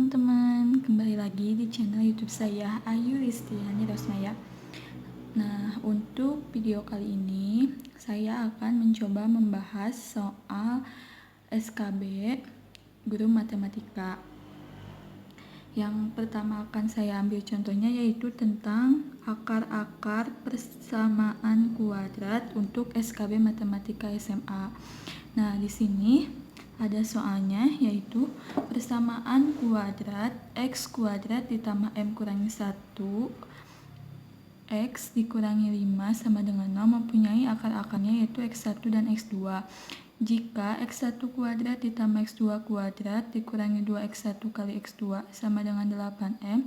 teman-teman, kembali lagi di channel YouTube saya Ayu Listiani Rosmaya. Nah, untuk video kali ini saya akan mencoba membahas soal SKB Guru Matematika. Yang pertama akan saya ambil contohnya yaitu tentang akar-akar persamaan kuadrat untuk SKB Matematika SMA. Nah, di sini ada soalnya yaitu persamaan kuadrat x kuadrat ditambah m kurangi 1 x dikurangi 5 sama dengan 0 mempunyai akar-akarnya yaitu x1 dan x2. Jika x1 kuadrat ditambah x2 kuadrat dikurangi 2x1 kali x2 sama dengan 8m,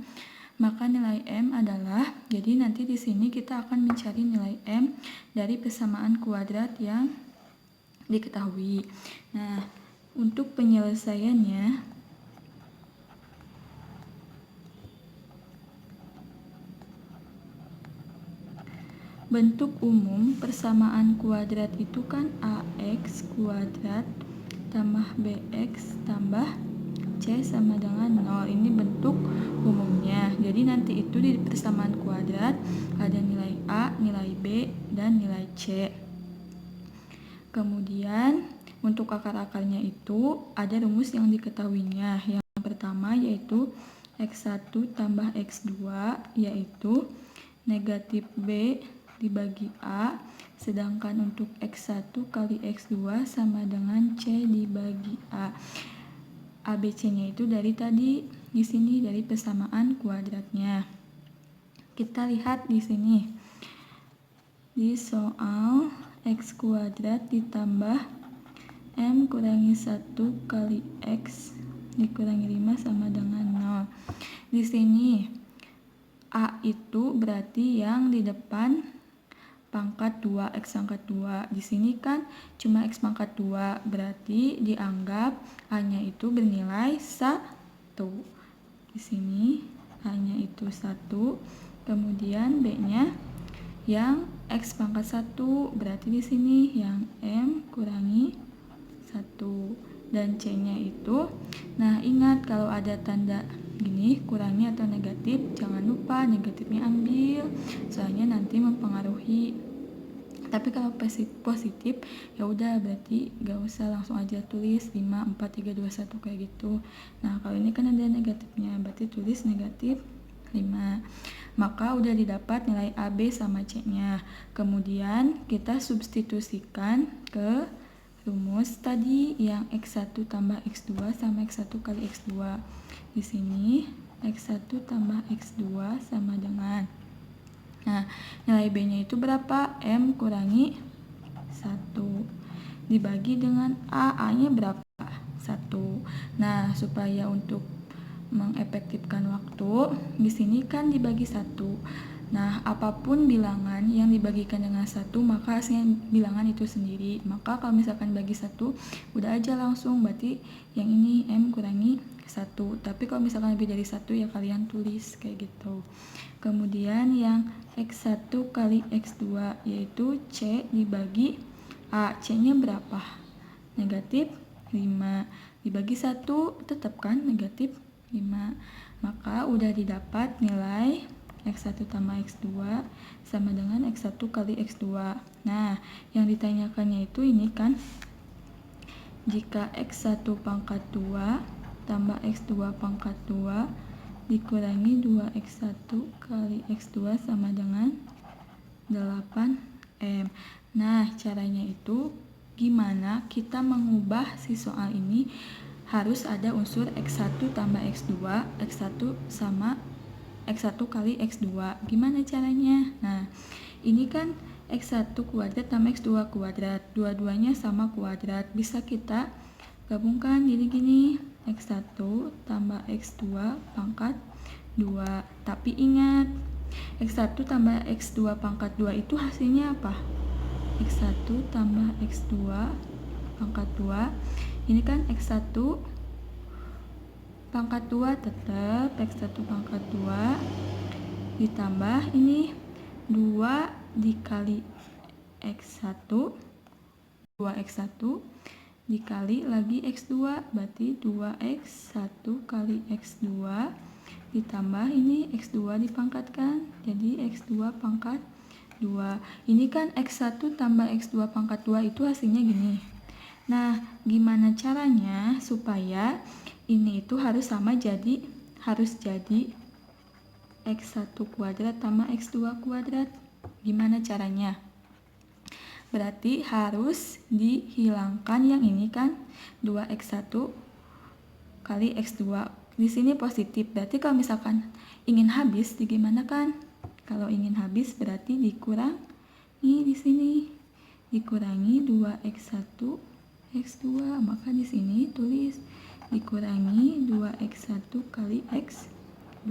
maka nilai m adalah, jadi nanti di sini kita akan mencari nilai m dari persamaan kuadrat yang diketahui. Nah, untuk penyelesaiannya, bentuk umum persamaan kuadrat itu kan ax kuadrat tambah bx tambah c sama dengan 0. Ini bentuk umumnya. Jadi nanti itu di persamaan kuadrat ada nilai a, nilai b, dan nilai c. Kemudian untuk akar-akarnya itu ada rumus yang diketahuinya. Yang pertama yaitu x1 tambah x2 yaitu negatif b dibagi a, sedangkan untuk x1 kali x2 sama dengan c dibagi a. ABC-nya itu dari tadi di sini dari persamaan kuadratnya. Kita lihat di sini. Di soal x kuadrat ditambah m kurangi 1 kali x dikurangi 5 sama dengan 0. Di sini a itu berarti yang di depan pangkat 2, x pangkat 2. Di sini kan cuma x pangkat 2, berarti dianggap a-nya itu bernilai 1. Di sini a-nya itu 1. Kemudian b-nya yang x pangkat 1, berarti di sini yang m kurangi 1 dan c-nya itu, nah ingat kalau ada tanda gini kurangi atau negatif, jangan lupa negatifnya ambil, soalnya nanti mempengaruhi. Tapi kalau positif ya udah berarti gak usah, langsung aja tulis 5, 4, 3, 2, 1 kayak gitu. Nah kalau ini kan ada negatifnya, berarti tulis negatif 5. Maka udah didapat nilai A, B sama C-nya. Kemudian kita substitusikan ke rumus tadi yang x1 tambah x2 sama x1 kali x2. Di sini x1 tambah x2 sama dengan, nah nilai b-nya itu berapa? M kurangi 1 dibagi dengan a-nya berapa? 1. Nah supaya untuk mengefektifkan waktu, di sini kan dibagi 1. Nah, apapun bilangan yang dibagikan dengan 1, maka hasilnya bilangan itu sendiri. Maka kalau misalkan bagi 1, udah aja langsung, berarti yang ini M kurangi 1. Tapi kalau misalkan lebih dari 1, ya kalian tulis kayak gitu. Kemudian yang X1 kali X2, yaitu C dibagi A. C-nya berapa? Negatif 5. Dibagi 1, tetap kan negatif 5. Maka udah didapat nilai x1 tambah x2 sama dengan x1 kali x2. Nah, yang ditanyakannya itu ini kan, jika x1 pangkat 2 tambah x2 pangkat 2 dikurangi 2x1 kali x2 sama dengan 8m. Nah, caranya itu gimana kita mengubah si soal ini, harus ada unsur x1 tambah x2, x1 sama x1 kali x2. Gimana caranya? Nah, ini kan x1 kuadrat tambah x2 kuadrat, dua-duanya sama kuadrat, bisa kita gabungkan jadi gini, x1 tambah x2 pangkat 2. Tapi ingat, x1 tambah x2 pangkat 2 itu hasilnya apa? x1 tambah x2 pangkat 2. Ini kan x1 pangkat 2 tetap x1 pangkat 2 ditambah ini 2 dikali x1 2x1 dikali lagi X2, berarti 2X 1 kali X2 ditambah ini X2 dipangkatkan, jadi X2 pangkat 2. Ini kan X1 tambah X2 pangkat 2 itu hasilnya gini. Nah, gimana caranya supaya ini itu harus jadi X1 kuadrat tambah X2 kuadrat. Gimana caranya? Berarti harus dihilangkan yang ini kan 2X1 kali X2. Di sini positif. Berarti kalau misalkan ingin habis gimana kan? Kalau ingin habis berarti dikurangi di sini. Dikurangi 2X1 X2, maka di sini tulis dikurangi 2X1 kali X2.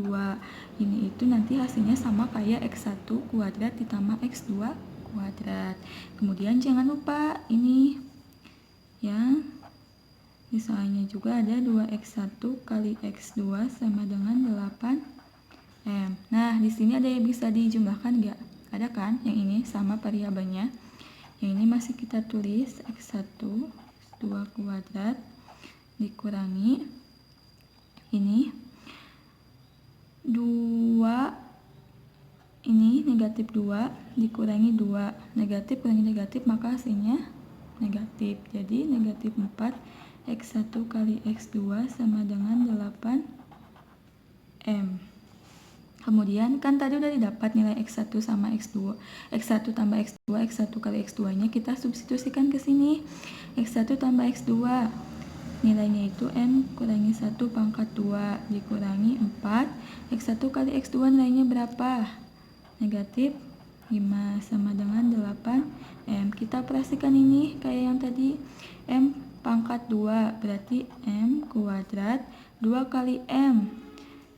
Ini itu nanti hasilnya sama kayak X1 kuadrat ditambah X2 kuadrat. Kemudian jangan lupa ini ya, misalnya juga ada 2X1 kali X2 sama dengan 8M. Nah, di sini ada yang bisa dijumlahkan nggak? Ada kan? Yang ini sama variabelnya. Yang ini masih kita tulis X1 X2 kuadrat dikurangi ini 2, ini negatif 2 dikurangi 2, negatif kurangi negatif maka hasilnya negatif. Jadi negatif 4 X1 kali X2 sama dengan 8M. Kemudian kan tadi udah didapat nilai X1 sama X2. X1 tambah X2, X1 kali X2 nya kita substitusikan ke sini. X1 tambah X2 nilainya itu M kurangi 1 pangkat 2 dikurangi 4. X1 kali X2 nilainya berapa? Negatif 5 sama dengan 8M. Kita operasikan ini kayak yang tadi. M pangkat 2 berarti M kuadrat 2 kali M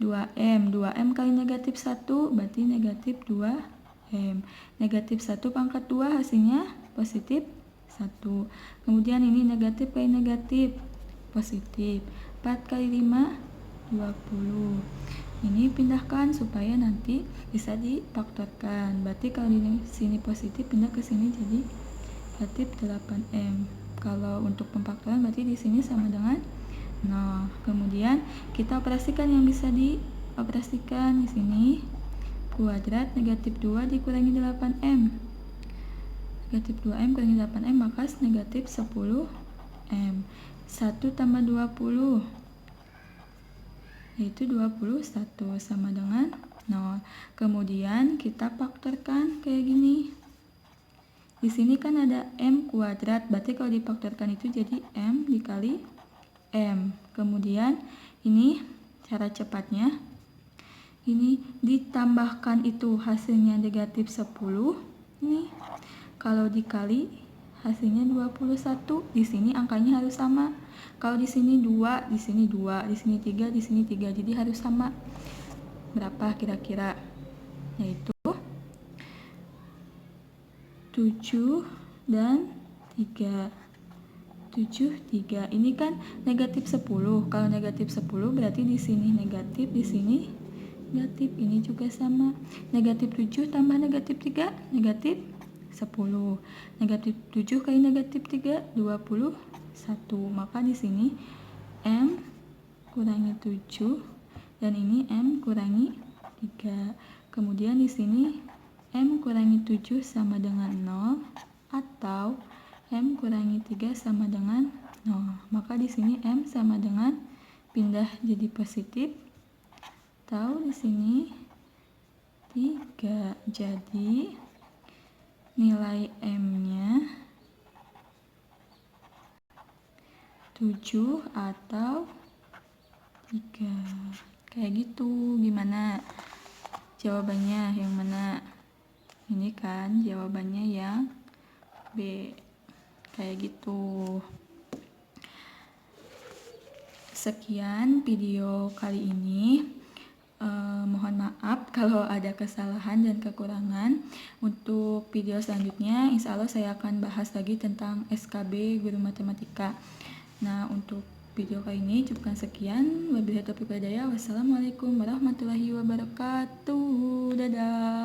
2M. 2M kali negatif 1 berarti negatif 2M. Negatif 1 pangkat 2 hasilnya positif 1. Kemudian ini negatif kali negatif positif. 4 kali 5 20. Ini pindahkan supaya nanti bisa difaktorkan. Berarti kalau di sini positif pindah ke sini jadi negatif 8M. Kalau untuk pemfaktoran berarti di sini sama dengan 0. Kemudian kita operasikan yang bisa dioperasikan di sini. Kuadrat negatif 2 dikurangi 8M. Negatif 2M kurangi 8M maka negatif 10M. 1 tambah 20 yaitu 21 sama dengan 0. Kemudian kita faktorkan kayak gini. Di sini kan ada M kuadrat, berarti kalau difaktorkan itu jadi M dikali M. Kemudian ini cara cepatnya, ini ditambahkan itu hasilnya negatif 10. Ini kalau dikali hasilnya 21. Di sini angkanya harus sama. Kalau di sini 2, di sini 2, di sini 3, di sini 3. Jadi harus sama. Berapa kira-kira? Yaitu 7 dan 3. 7, 3. Ini kan negatif 10. Kalau negatif 10 berarti di sini negatif, di sini negatif. Ini juga sama. Negatif 7 tambah negatif 3, negatif 10. Negatif 7 kali negatif 3, 21. Maka di sini M kurangi 7 dan ini M kurangi 3. Kemudian di sini M kurangi 7 sama dengan 0 atau M kurangi 3 sama dengan 0. Maka di sini M sama dengan pindah jadi positif. Tahu di sini 3. Jadi nilai M-nya 7 atau 3. Kayak gitu. Gimana jawabannya? Yang mana? Ini kan jawabannya yang B. Kayak gitu. Sekian video kali ini. Mohon maaf kalau ada kesalahan dan kekurangan. Untuk video selanjutnya insya Allah saya akan bahas lagi tentang SKB Guru Matematika. Nah, untuk video kali ini cukupkan sekian. Wabillahi taufiq wal hidayah. Wassalamualaikum warahmatullahi wabarakatuh. Dadah.